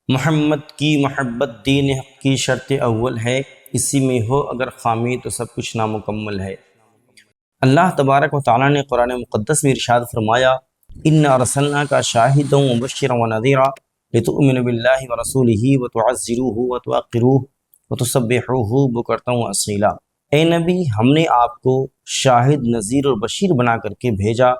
محمد کی محبت دین حق کی شرط اول ہے، اسی میں ہو اگر خامی تو سب کچھ نامکمل ہے۔ اللہ تبارک و تعالیٰ نے قرآن مقدس میں ارشاد فرمایا، اِنَّا أَرْسَلْنَاكَ شَاهِدًا وَمُبَشِّرًا وَنَذِيرًا لِتُؤْمِنُوا بِاللَّهِ وَرَسُولِهِ وَتُعَزِّرُوهُ وَتُوَقِّرُوهُ وَتُسَبِّحُوهُ بُكْرَةً وَأَصِيلًا۔ اے نبی، ہم نے آپ کو شاہد، نذیر اور بشیر بنا کر کے بھیجا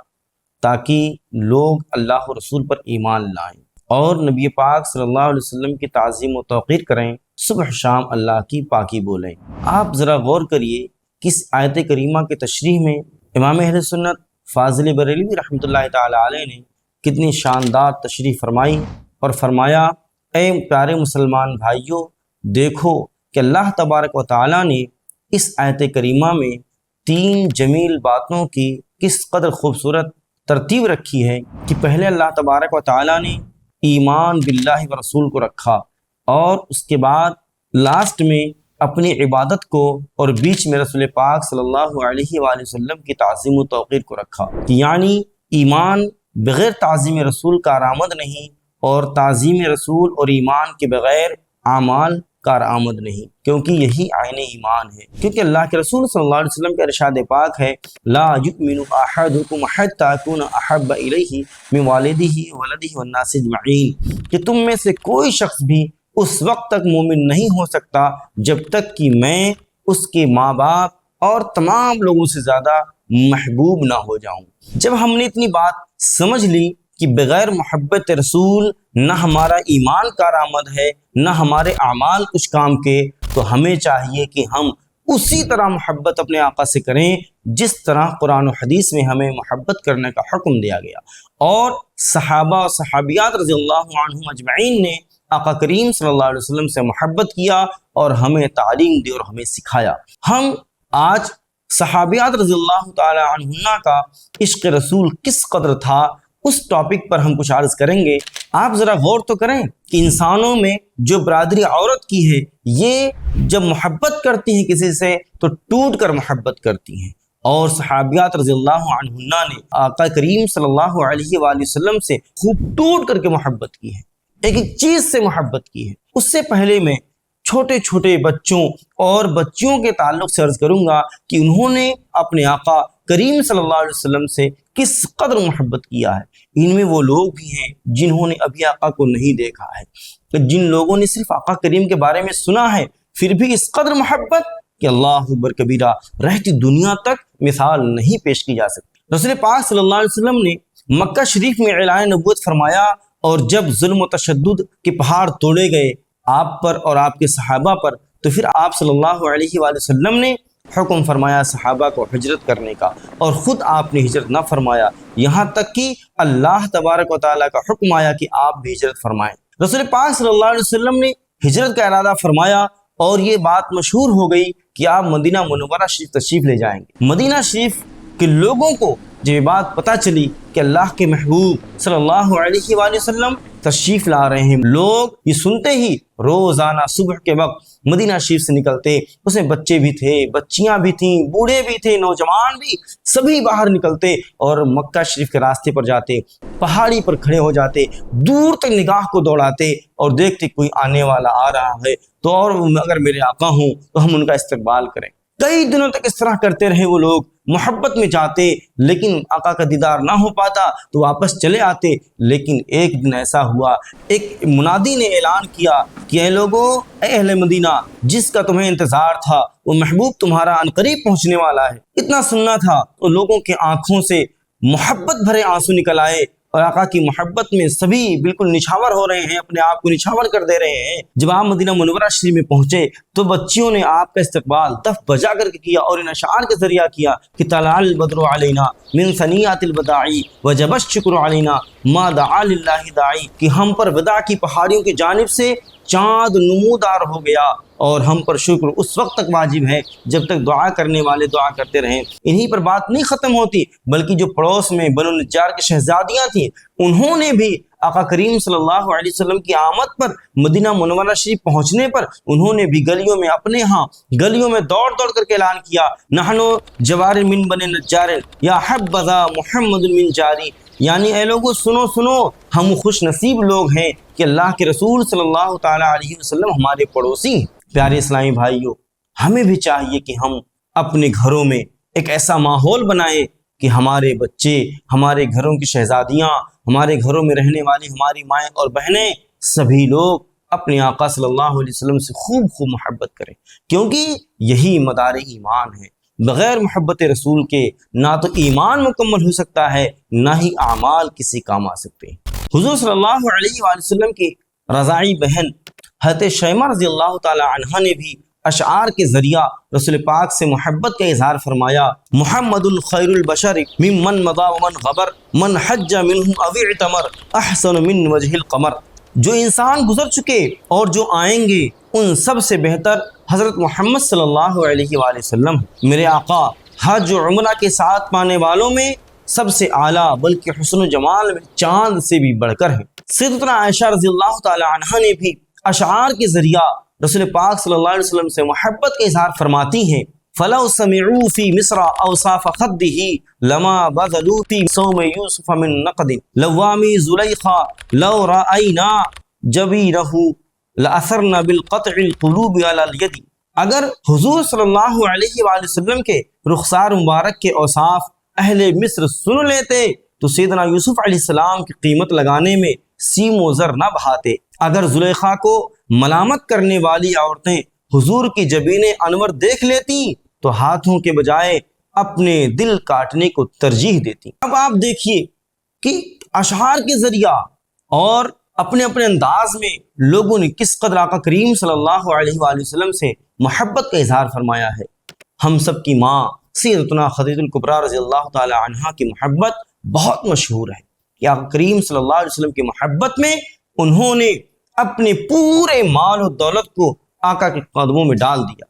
تاکہ لوگ اللہ و رسول پر ایمان لائیں اور نبی پاک صلی اللہ علیہ وسلم کی تعظیم و توقیر کریں، صبح شام اللہ کی پاکی بولیں۔ آپ ذرا غور کریے کس آیت کریمہ کے تشریح میں امام اہل سنت فاضل بریلوی رحمۃ اللہ تعالی علیہ نے کتنی شاندار تشریح فرمائی اور فرمایا، اے پیارے مسلمان بھائیوں، دیکھو کہ اللہ تبارک و تعالی نے اس آیت کریمہ میں تین جمیل باتوں کی کس قدر خوبصورت ترتیب رکھی ہے کہ پہلے اللہ تبارک و تعالی نے ایمان باللہ و رسول کو رکھا اور اس کے بعد لاسٹ میں اپنی عبادت کو اور بیچ میں رسول پاک صلی اللہ علیہ وآلہ وسلم کی تعظیم و توقیر کو رکھا، یعنی ایمان بغیر تعظیم رسول کارآمد نہیں اور تعظیم رسول اور ایمان کے بغیر اعمال کارآمد نہیں، کیونکہ یہی عین ایمان ہے۔ کیونکہ اللہ کے رسول صلی اللہ علیہ وسلم کا ارشاد پاک ہے، لا یؤمن احدکم حتی اکون احب الیہ من والدہ وولدہ والناس اجمعین، کہ تم میں سے کوئی شخص بھی اس وقت تک مومن نہیں ہو سکتا جب تک کہ میں اس کے ماں باپ اور تمام لوگوں سے زیادہ محبوب نہ ہو جاؤں۔ جب ہم نے اتنی بات سمجھ لی کہ بغیر محبت رسول نہ ہمارا ایمان کارآمد ہے نہ ہمارے اعمال کچھ کام کے، تو ہمیں چاہیے کہ ہم اسی طرح محبت اپنے آقا سے کریں جس طرح قرآن و حدیث میں ہمیں محبت کرنے کا حکم دیا گیا۔ اور صحابہ و صحابیات رضی اللہ عنہم اجمعین نے آقا کریم صلی اللہ علیہ وسلم سے محبت کیا اور ہمیں تعلیم دی اور ہمیں سکھایا۔ ہم آج صحابیات رضی اللہ تعالی عنہن کا عشق رسول کس قدر تھا، اس ٹاپک پر ہم کچھ عرض کریں گے۔ آپ ذرا غور تو کریں کہ انسانوں میں جو برادری عورت کی ہے، یہ جب محبت کرتی ہیں کسی سے تو ٹوٹ کر محبت کرتی ہیں، اور صحابیات رضی اللہ عنہن نے آقا کریم صلی اللہ علیہ وآلہ وسلم سے خوب ٹوٹ کر کے محبت کی ہے، ایک ایک چیز سے محبت کی ہے۔ اس سے پہلے میں چھوٹے چھوٹے بچوں اور بچیوں کے تعلق سے عرض کروں گا کہ انہوں نے اپنے آقا کریم صلی اللہ علیہ وسلم سے کس قدر محبت کیا ہے۔ ان میں وہ لوگ بھی ہیں جنہوں نے ابھی آقا کو نہیں دیکھا ہے، کہ جن لوگوں نے صرف آقا کریم کے بارے میں سنا ہے، پھر بھی اس قدر محبت کہ اللہ اکبر کبیرہ رہتی دنیا تک مثال نہیں پیش کی جا سکتی۔ رسول پاک صلی اللہ علیہ وسلم نے مکہ شریف میں اعلان نبوت فرمایا، اور جب ظلم و تشدد کے پہاڑ توڑے گئے آپ پر اور آپ کے صحابہ پر، تو پھر آپ صلی اللہ علیہ وآلہ وسلم نے حکم فرمایا صحابہ کو ہجرت کرنے کا، اور خود آپ نے ہجرت نہ فرمایا، یہاں تک کہ اللہ تبارک و تعالیٰ کا حکم آیا کہ آپ بھی ہجرت فرمائیں۔ رسول پاک صلی اللہ علیہ وسلم نے ہجرت کا ارادہ فرمایا اور یہ بات مشہور ہو گئی کہ آپ مدینہ منورہ شریف تشریف لے جائیں گے۔ مدینہ شریف کے لوگوں کو جب یہ بات پتہ چلی کہ اللہ کے محبوب صلی اللہ علیہ وآلہ وسلم تشریف لا رہے ہیں، لوگ یہ سنتے ہی روزانہ صبح کے وقت مدینہ شریف سے نکلتے، اس میں بچے بھی تھے، بچیاں بھی تھیں، بوڑھے بھی تھے، نوجوان بھی، سبھی باہر نکلتے اور مکہ شریف کے راستے پر جاتے، پہاڑی پر کھڑے ہو جاتے، دور تک نگاہ کو دوڑاتے اور دیکھتے کوئی آنے والا آ رہا ہے تو اور اگر میرے آقا ہوں تو ہم ان کا استقبال کریں۔ کئی دنوں تک اس طرح کرتے رہے وہ لوگ، محبت میں جاتے لیکن آقا کا دیدار نہ ہو پاتا تو واپس چلے آتے۔ لیکن ایک دن ایسا ہوا، ایک منادی نے اعلان کیا کہ اے لوگو، اے اہل مدینہ، جس کا تمہیں انتظار تھا وہ محبوب تمہارا عنقریب پہنچنے والا ہے۔ اتنا سننا تھا تو لوگوں کے آنکھوں سے محبت بھرے آنسو نکل آئے اور آقا کی محبت میں سبھی بالکل نچھاور ہو رہے ہیں، اپنے آپ کو نچھاور کر دے رہے ہیں۔ جب آپ مدینہ منورہ شریف میں پہنچے تو بچیوں نے آپ کا استقبال دف بجا کر کے کیا اور ان اشعار کے ذریعہ کیا کہ طلع البدر علینا من ثنیات الوداع وجب الشکر علینا ما دعا للہ داعی، کہ ہم پر وداع کی پہاڑیوں کی جانب سے چاند نمودار ہو گیا اور ہم پر شکر اس وقت تک واجب ہے جب تک دعا کرنے والے دعا کرتے رہیں۔ انہی پر بات نہیں ختم ہوتی، بلکہ جو پڑوس میں بنو نجار کی شہزادیاں تھیں، انہوں نے بھی آقا کریم صلی اللہ علیہ وسلم کی آمد پر، مدینہ منورہ شریف پہنچنے پر، انہوں نے بھی گلیوں میں اپنے ہاں گلیوں میں دوڑ دوڑ کر کے اعلان کیا، نحنو جوار من بن نجار یا حبذا محمد من جاری، یعنی اے لوگو سنو سنو، ہم خوش نصیب لوگ ہیں کہ اللہ کے رسول صلی اللہ تعالیٰ علیہ وسلم ہمارے پڑوسی ہیں۔ پیارے اسلامی بھائیوں، ہمیں بھی چاہیے کہ ہم اپنے گھروں میں ایک ایسا ماحول بنائیں کہ ہمارے بچے، ہمارے گھروں کی شہزادیاں، ہمارے گھروں میں رہنے والی ہماری مائیں اور بہنیں، سبھی لوگ اپنے آقا صلی اللہ علیہ وسلم سے خوب محبت کریں، کیونکہ یہی مدار ایمان ہے۔ بغیر محبت رسول کے نہ تو ایمان مکمل ہو سکتا ہے، نہ ہی اعمال کسی کام آ سکتے ہیں۔ حضور صلی اللہ علیہ وآلہ وسلم کی رضاعی بہن حضرت شیمہ رضی اللہ تعالی عنہا نے بھی اشعار کے ذریعہ رسول پاک سے محبت کا اظہار فرمایا۔ محمد الخیر البشر ممن مضى ومن غبر من حج منهم او اعتمر احسن من وجه القمر۔ جو انسان گزر چکے اور جو آئیں گے ان سب سے بہتر حضرت محمد صلی اللہ علیہ وآلہ وسلم، میرے آقا حج و عمرہ کے ساتھ پانے والوں میں سب سے اعلیٰ، بلکہ حسن و جمال میں چاند سے بھی بڑھ کر ہیں۔ سیدتنا عائشہ رضی اللہ تعالی عنہا نے بھی اشعار کے ذریعہ رسول پاک صلی اللہ علیہ وسلم سے محبت کا اظہار فرماتی ہیں۔ فَلَوْ سَمِعُوا فِي مِصْرَ أَوْصَافَ خَدِّهِ لَمَا بَذَلُوا فِي صَوْمِ يُوسُفَ مِن نَقْدٍ لَوَّامِي زُلَيْخَا لَوْ رَأَيْنَا جَبِينَهُ لَأَثَرْنَا بِالْقَطْعِ الْقُلُوبِ عَلَى الْيَدِ۔ اگر حضور صلی اللہ علیہ وآلہ وسلم کے رخسار مبارک کے اوصاف اہل مصر سن لیتے تو سیدنا یوسف علیہ السلام کی قیمت لگانے میں سیم و زر نہ بہاتے۔ اگر زلیخا کو ملامت کرنے والی عورتیں حضور کی جبین انور دیکھ لیتی تو ہاتھوں کے بجائے اپنے دل کاٹنے کو ترجیح دیتی۔ اب آپ دیکھیے کہ اشعار کے ذریعہ اور اپنے انداز میں لوگوں نے کس قدر آقا کریم صلی اللہ علیہ وآلہ وسلم سے محبت کا اظہار فرمایا ہے۔ ہم سب کی ماں سیدتنا خدیجہ الکبریٰ رضی اللہ تعالی عنہا کی محبت بہت مشہور ہے کہ آقا کریم صلی اللہ علیہ وسلم کی محبت میں انہوں نے اپنے پورے مال و دولت کو آقا کے قدموں میں ڈال دیا۔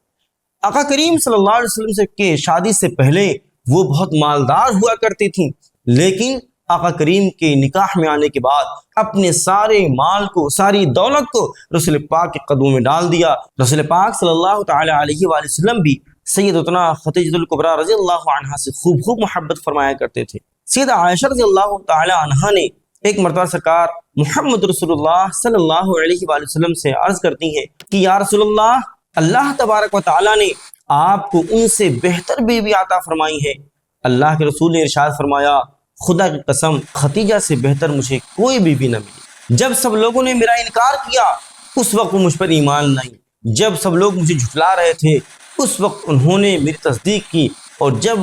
آقا کریم صلی اللہ علیہ وسلم سے کے شادی سے پہلے وہ بہت مالدار ہوا کرتی تھیں، لیکن آقا کریم کے نکاح میں آنے کے بعد اپنے سارے مال کو، ساری دولت کو رسول پاک کے قدموں میں ڈال دیا۔ رسول پاک صلی اللہ تعالی علیہ وآلہ وسلم بھی سیدتنا خدیجہ الکبریٰ رضی اللہ عنہا سے خوب محبت فرمایا کرتے تھے۔ سیدہ عائشہ رضی اللہ تعالی عنہا نے ایک مرتبہ سرکار محمد رسول اللہ صلی اللہ علیہ وآلہ وسلم سے عرض کرتی ہیں کہ یا رسول اللہ، اللہ تبارک و تعالی نے آپ کو ان سے بہتر بیوی عطا فرمائی ہے۔ اللہ کے رسول نے ارشاد فرمایا، خدا کی قسم ختیجہ سے بہتر مجھے کوئی بیوی نہ ملی۔ جب سب لوگوں نے میرا انکار کیا اس وقت وہ مجھ پر ایمان لائی، جب سب لوگ مجھے جھٹلا رہے تھے اس وقت انہوں نے میری تصدیق کی، اور جب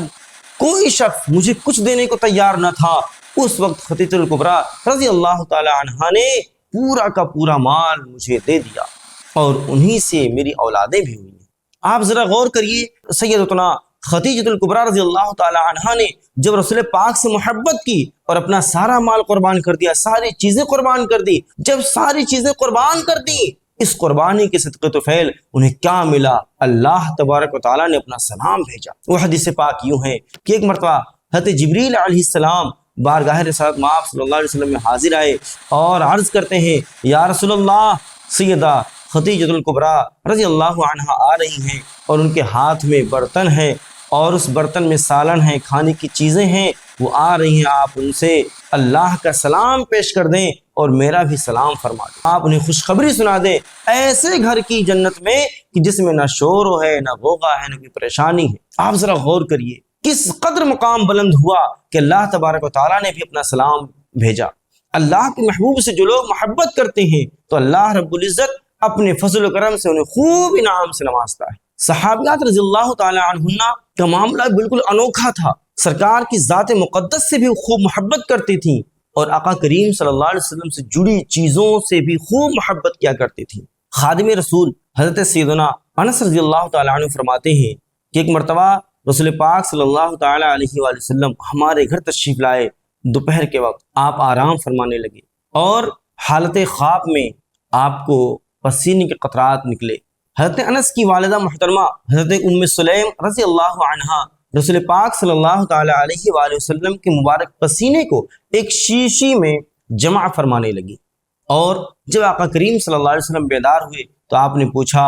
کوئی شخص مجھے کچھ دینے کو تیار نہ تھا اس وقت خدیجہ الکبریٰ رضی اللہ تعالی عنہا نے پورا کا پورا مال مجھے دے دیا، اور انہی سے میری اولادیں بھی ہوئی ہیں۔ آپ ذرا غور کریے، سیدتنا خدیجہ الکبریٰ رضی اللہ تعالی عنہا نے جب رسول پاک سے محبت کی اور اپنا سارا مال قربان کر دیا، ساری چیزیں قربان کر دی، جب ساری چیزیں قربان کر دی، اس قربانی کے صدقے تو فعل انہیں کیا ملا؟ اللہ تبارک و تعالیٰ نے اپنا سلام بھیجا۔ وہ حدیث پاک یوں ہے کہ ایک مرتبہ حضرت جبریل علیہ السلام بارگاہ رسالت مآب صلی اللہ علیہ وسلم میں حاضر آئے اور عرض کرتے ہیں، یا رسول اللہ، سیدہ خدیجہ الکبریٰ رضی اللہ عنہا آ رہی ہیں اور ان کے ہاتھ میں برتن ہے اور اس برتن میں سالن ہے، کھانے کی چیزیں ہیں، وہ آ رہی ہیں، آپ ان سے اللہ کا سلام پیش کر دیں اور میرا بھی سلام فرما دیں۔ آپ انہیں خوشخبری سنا دیں ایسے گھر کی جنت میں کہ جس میں نہ شور ہے، نہ غوغا ہے، نہ کوئی پریشانی ہے۔ آپ ذرا غور کریے کس قدر مقام بلند ہوا کہ اللہ تبارک و تعالیٰ نے بھی اپنا سلام بھیجا۔ اللہ کے محبوب سے جو لوگ محبت کرتے ہیں تو اللہ رب العزت اپنے فضل و کرم سے انہیں خوب انعام سے نوازتا ہے۔ صحابیات رضی اللہ تعالی عنہن کا معاملہ بالکل انوکھا تھا، سرکار کی ذات مقدس سے بھی خوب محبت کرتی تھیں اور آقا کریم صلی اللہ علیہ وسلم سے جڑی چیزوں سے بھی خوب محبت کیا کرتی تھیں۔ خادم رسول حضرت سیدنا انس رضی اللہ تعالی عنہ فرماتے ہیں کہ ایک مرتبہ رسول پاک صلی اللہ تعالی علیہ وآلہ وسلم ہمارے گھر تشریف لائے۔ دوپہر کے وقت آپ آرام فرمانے لگے اور حالت خواب میں آپ کو پسینے کے قطرات نکلے۔ حضرت انس کی والدہ محترمہ حضرت ام سلیم رضی اللہ عنہا رسول پاک صلی اللہ تعالی علیہ وآلہ وسلم کے مبارک پسینے کو ایک شیشی میں جمع فرمانے لگی، اور جب آقا کریم صلی اللہ علیہ وسلم بیدار ہوئے تو آپ نے پوچھا،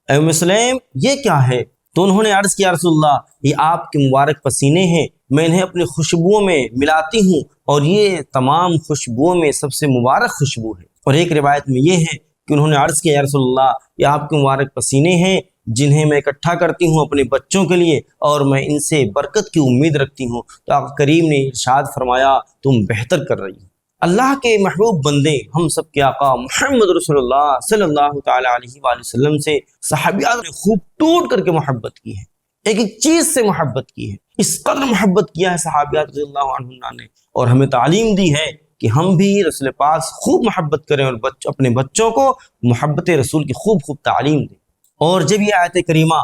اے ام سلیم یہ کیا ہے؟ تو انہوں نے عرض کیا، رسول اللہ یہ آپ کے مبارک پسینے ہیں، میں انہیں اپنی خوشبوؤں میں ملاتی ہوں اور یہ تمام خوشبوؤں میں سب سے مبارک خوشبو ہے۔ اور ایک روایت میں یہ ہے کہ انہوں نے عرض کیا یا رسول اللہ یہ آپ کے مبارک پسینے ہیں جنہیں میں اکٹھا کرتی ہوں اپنے بچوں کے لیے اور میں ان سے برکت کی امید رکھتی ہوں۔ تو آقا کریم نے ارشاد فرمایا تم بہتر کر رہی ہو۔ اللہ کے محبوب بندے ہم سب کے آقا محمد رسول اللہ صلی اللہ تعالی علیہ وآلہ وسلم سے صحابیات نے خوب ٹوٹ کر کے محبت کی ہے، ایک ایک چیز سے محبت کی ہے، اس قدر محبت کیا ہے صحابیات رضی اللہ عنہم نے، اور ہمیں تعلیم دی ہے کہ ہم بھی رسول پاک سے خوب محبت کریں اور اپنے بچوں کو محبت رسول کی خوب خوب تعلیم دیں۔ اور جب یہ آیت کریمہ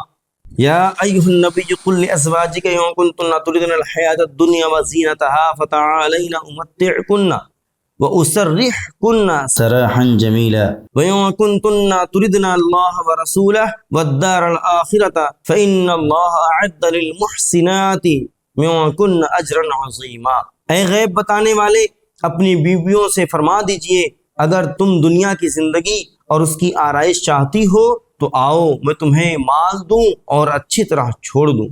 یا ایھا النبی قل لازواجک ان کنتن تردن الحیاۃ الدنیا وزینتها فتعالین امتعکن واسرحکن سراحا جمیلا وان کنتن تردن اللہ ورسولہ والدار الآخرۃ فإن اللہ اعد للمحسنات منکن اجرا عظیما۔ اے غیب بتانے والے اپنی بیویوں سے فرما دیجئے اگر تم دنیا کی زندگی اور اس کی آرائش چاہتی ہو تو آؤ میں تمہیں مال دوں اور اچھی طرح چھوڑ دوں،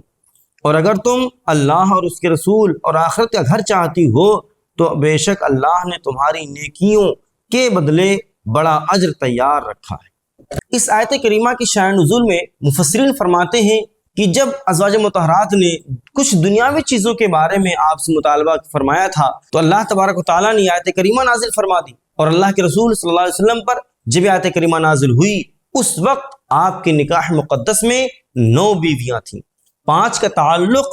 اور اگر تم اللہ اور اس کے رسول اور آخرت کا گھر چاہتی ہو تو بے شک اللہ نے تمہاری نیکیوں کے بدلے بڑا اجر تیار رکھا ہے۔ اس آیت کریمہ کی شأن نزول میں مفسرین فرماتے ہیں کہ جب ازواج مطہرات نے کچھ دنیاوی چیزوں کے بارے میں آپ سے مطالبہ فرمایا تھا تو اللہ تبارک و تعالیٰ نے آیت کریمہ نازل فرما دی، اور اللہ کے رسول صلی اللہ علیہ وسلم پر جب آیت کریمہ نازل ہوئی اس وقت آپ کے نکاح مقدس میں 9 بیویاں تھیں، 5 کا تعلق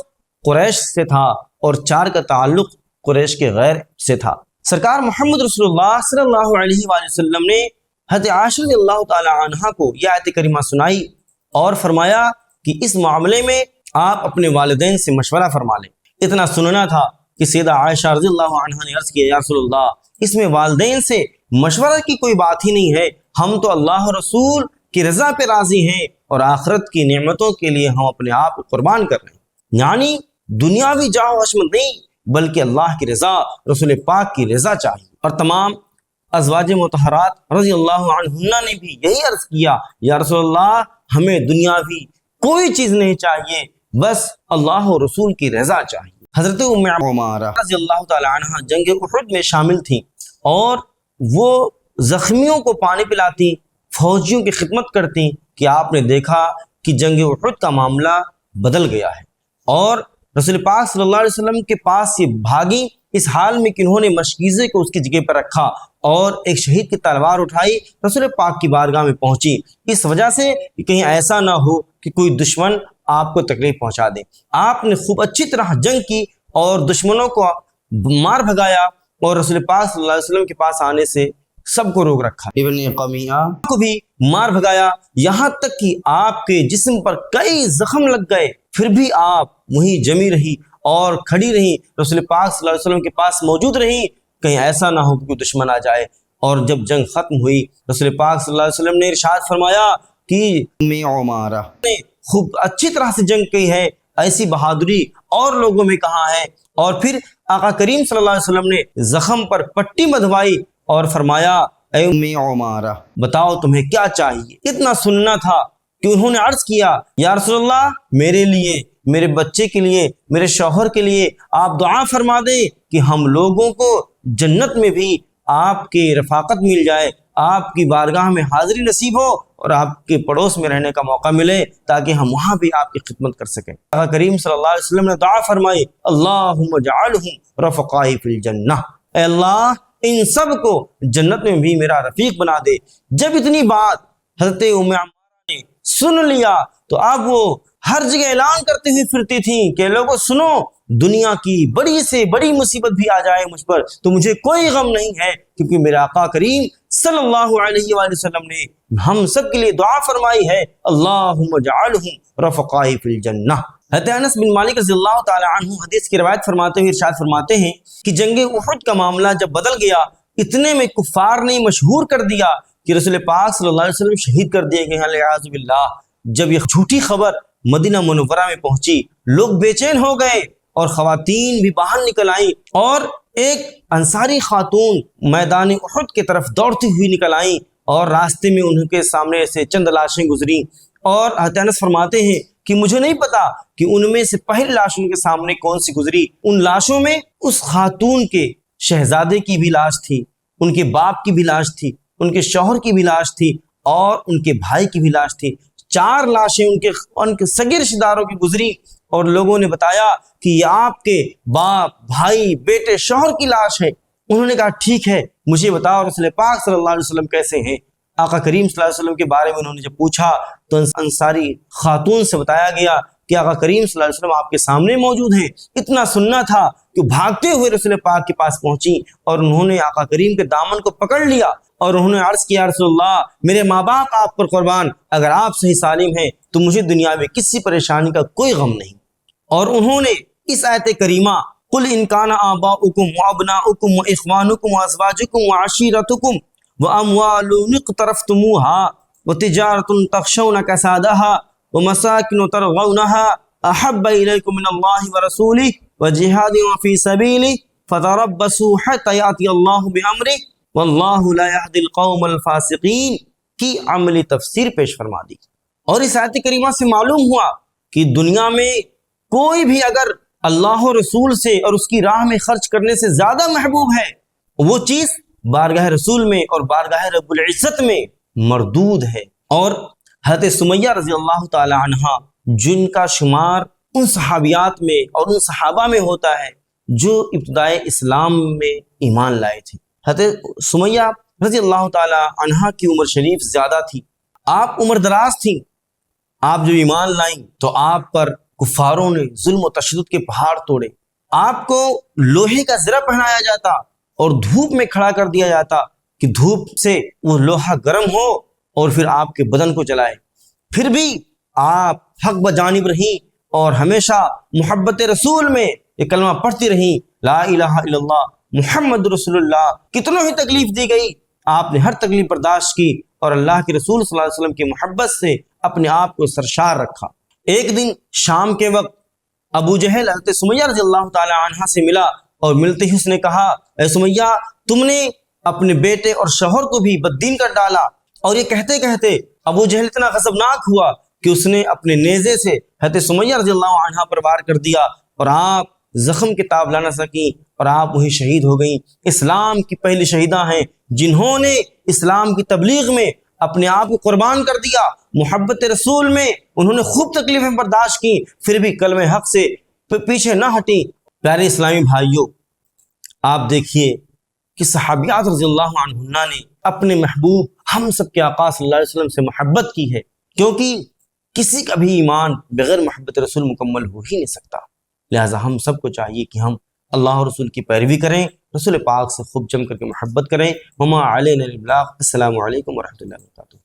قریش سے تھا اور 4 کا تعلق قریش کے غیر سے تھا۔ سرکار محمد رسول اللہ صلی اللہ علیہ وآلہ وسلم نے حضرت عائشہ رضی اللہ تعالی عنہا کو یہ آیت کریمہ سنائی اور فرمایا کہ اس معاملے میں آپ اپنے والدین سے مشورہ فرما لیں۔ اتنا سننا تھا کہ سیدہ عائشہ رضی اللہ عنہا نے عرض کیا یا رسول اللہ اس میں والدین سے مشورہ کی کوئی بات ہی نہیں ہے، ہم تو اللہ رسول کی رضا پہ راضی ہیں اور آخرت کی نعمتوں کے لیے ہم اپنے آپ کو قربان کر رہے ہیں، یعنی دنیاوی جاہ و حشمت نہیں بلکہ اللہ کی رضا، رسول پاک کی رضا چاہیے۔ اور تمام ازواج مطہرات رضی اللہ عنہن نے بھی یہی عرض کیا یا رسول اللہ ہمیں دنیاوی کوئی چیز نہیں چاہیے، بس اللہ و رسول کی رضا چاہیے۔ حضرت ام عمارہ رضی اللہ تعالی عنہ جنگ احد میں شامل تھیں اور وہ زخمیوں کو پانی پلاتی، فوجیوں کی خدمت کرتی کہ آپ نے دیکھا کہ جنگ احد کا معاملہ بدل گیا ہے، اور رسول پاک صلی اللہ علیہ وسلم کے پاس یہ بھاگی اس حال میں کہ انہوں نے مشکیزے کو اس کی جگہ پر رکھا اور ایک شہید کی تلوار اٹھائی، رسول پاک کی بارگاہ میں پہنچی اس وجہ سے کہ کہیں ایسا نہ ہو کہ کوئی دشمن آپ کو تکلیف پہنچا دے۔ آپ نے خوب اچھی طرح جنگ کی اور دشمنوں کو مار بھگایا اور رسول پاک صلی اللہ علیہ وسلم کے پاس آنے سے سب کو روک رکھا، ابن قمیہ کو بھی مار بھگایا، یہاں تک کہ آپ کے جسم پر کئی زخم لگ گئے، پھر بھی آپ وہیں جمی رہی اور کھڑی رہی، رسول پاک صلی اللہ علیہ وسلم کے پاس موجود رہی، کہیں ایسا نہ ہو کہ کوئی دشمن آ جائے۔ اور جب جنگ ختم ہوئی رسول پاک صلی اللہ علیہ وسلم نے ارشاد فرمایا کہ ام عمارہ نے خوب اچھی طرح سے جنگ کی ہے، ایسی بہادری اور لوگوں میں کہاں ہے۔ اور پھر آقا کریم صلی اللہ علیہ وسلم نے زخم پر پٹی بندھوائی اور فرمایا اے ام عمارہ بتاؤ تمہیں کیا چاہیے۔ اتنا سننا تھا کہ انہوں نے عرض کیا یا رسول اللہ میرے لیے، میرے بچے کے لیے، میرے شوہر کے لیے آپ دعا فرما دیں کہ ہم لوگوں کو جنت میں بھی آپ کی رفاقت مل جائے، آپ کی بارگاہ میں حاضری نصیب ہو اور آپ کے پڑوس میں رہنے کا موقع ملے تاکہ ہم وہاں بھی آپ کی خدمت کر سکیں۔ آقا کریم صلی اللہ علیہ وسلم نے دعا فرمائی اللہم اجعلہم رفقائی فی الجنہ، اے اللہ ان سب کو جنت میں بھی میرا رفیق بنا دے۔ جب اتنی بات حضرت ام عمارہ نے سن لیا تو اب وہ ہر جگہ اعلان کرتے ہوئے پھرتی تھیں کہ لوگوں سنو، دنیا کی بڑی سے بڑی مصیبت بھی آ جائے مجھ پر تو مجھے کوئی غم نہیں ہے، کیونکہ میرا آقا کریم صلی اللہ علیہ وآلہ وسلم نے ہم سب کے لیے دعا فرمائی ہے اللہم اجعلہم رفقائی فی الجنہ۔ حضرت انس بن مالک رضی اللہ تعالی عنہ حدیث کی روایت فرماتے ہوئے ارشاد فرماتے ہیں کہ جنگ احد کا معاملہ جب بدل گیا، اتنے میں کفار نے مشہور کر دیا کہ رسول پاک صلی اللہ علیہ وسلم شہید کر دیے گئے ہیں والعیاذ باللہ۔ جب یہ جھوٹی خبر مدینہ منورہ میں پہنچی لوگ بے چین ہو گئے اور خواتین بھی باہر نکل آئیں، اور ایک انصاری خاتون میدان احد کی طرف دوڑتی ہوئی نکل آئیں اور راستے میں ان کے سامنے سے چند لاشیں گزریں، اور حضرت انس فرماتے ہیں کہ مجھے نہیں پتا کہ ان میں سے پہلی لاش ان کے سامنے کون سی گزری۔ ان لاشوں میں اس خاتون کے شہزادے کی بھی لاش تھی، ان کے باپ کی بھی لاش تھی، ان کے شوہر کی بھی لاش تھی اور ان کے بھائی کی بھی لاش تھی. 4 لاشیں ان کے سگے رشتہ داروں کی گزری اور لوگوں نے بتایا کہ یہ آپ کے باپ، بھائی، بیٹے، شوہر کی لاش ہے. انہوں نے کہا ٹھیک ہے مجھے بتاؤ رسول پاک صلی اللہ علیہ وسلم کیسے ہیں. آقا کریم صلی اللہ علیہ وسلم کے بارے میں انہوں نے جب پوچھا تو انصاری خاتون سے بتایا گیا کہ آقا کریم صلی اللہ علیہ وسلم آپ کے سامنے موجود ہیں. اتنا سننا تھا کہ بھاگتے ہوئے رسول پاک کے پاس پہنچی اور انہوں نے آقا کریم کے دامن کو پکڑ لیا اور انہوں نے عرض کیا رسول اللہ میرے ماں باپ آپ پر قربان، اگر آپ صحیح سالم ہیں تو مجھے دنیا میں کسی پریشانی کا کوئی غم نہیں. اور انہوں نے اس آیت کریمہ قل ان کان آباؤکم وابناؤکم واخوانکم وازواجکم وعشیرتکم واموال اقترفتموها وتجارة تخشون كسادها ومساكن ترضونها احب اليكم من الله ورسوله وجهاد في سبيله فتربصوا حتى ياتي الله بامره والله لا يهدي القوم الفاسقين کی عملی تفسیر پیش فرما دی. اور اس آیت کریمہ سے معلوم ہوا کہ دنیا میں کوئی بھی اگر اللہ و رسول سے اور اس کی راہ میں خرچ کرنے سے زیادہ محبوب ہے وہ چیز بارگاہ رسول میں اور بارگاہ رب العزت میں مردود ہے. اور حضرت سمیہ رضی اللہ تعالی عنہ جن کا شمار ان صحابیات میں اور ان صحابہ میں ہوتا ہے جو ابتدائے اسلام میں ایمان لائے تھے. حضرت سمیہ رضی اللہ تعالی عنہ کی عمر شریف زیادہ تھی، آپ عمر دراز تھیں. آپ جب ایمان لائیں تو آپ پر کفاروں نے ظلم و تشدد کے پہاڑ توڑے. آپ کو لوہے کا زرہ پہنایا جاتا اور دھوپ میں کھڑا کر دیا جاتا کہ دھوپ سے وہ لوہا گرم ہو اور پھر آپ کے بدن کو جلائے. پھر بھی آپ حق بجانب رہیں اور ہمیشہ محبت رسول میں یہ کلمہ پڑھتی رہیں لا الہ الا اللہ محمد رسول اللہ. کتنوں ہی تکلیف دی گئی آپ نے ہر تکلیف برداشت کی اور اللہ کے رسول صلی اللہ علیہ وسلم کی محبت سے اپنے آپ کو سرشار رکھا. ایک دن شام کے وقت ابو جہل حضرت سمیہ رضی اللہ تعالی عنہ سے ملا اور ملتے ہی اس نے کہا اے سمیہ تم نے اپنے بیٹے اور شوہر کو بھی بددین کر ڈالا. اور یہ کہتے کہتے ابو جہل اتنا غضبناک ہوا کہ اس نے اپنے نیزے سے حضرت سمیہ رضی اللہ عنہ پر وار کر دیا اور آپ زخم کے تاب لا نہ سکیں اور آپ وہیں شہید ہو گئیں. اسلام کی پہلی شہیدہ ہیں جنہوں نے اسلام کی تبلیغ میں اپنے آپ کو قربان کر دیا. محبت رسول میں انہوں نے خوب تکلیفیں برداشت کی پھر بھی کلمہ حق سے پیچھے نہ ہٹیں. پیارے اسلامی بھائیوں آپ دیکھیے کہ صحابیات رضی اللہ عنہن نے اپنے محبوب ہم سب کے آقا صلی اللہ علیہ وسلم سے محبت کی ہے، کیونکہ کسی کا بھی ایمان بغیر محبت رسول مکمل ہو ہی نہیں سکتا. لہٰذا ہم سب کو چاہیے کہ ہم اللہ اور رسول کی پیروی کریں، رسول پاک سے خوب جم کر کے محبت کریں. وما علینا الا البلاغ. السلام علیکم ورحمۃ اللہ وبرکاتہ.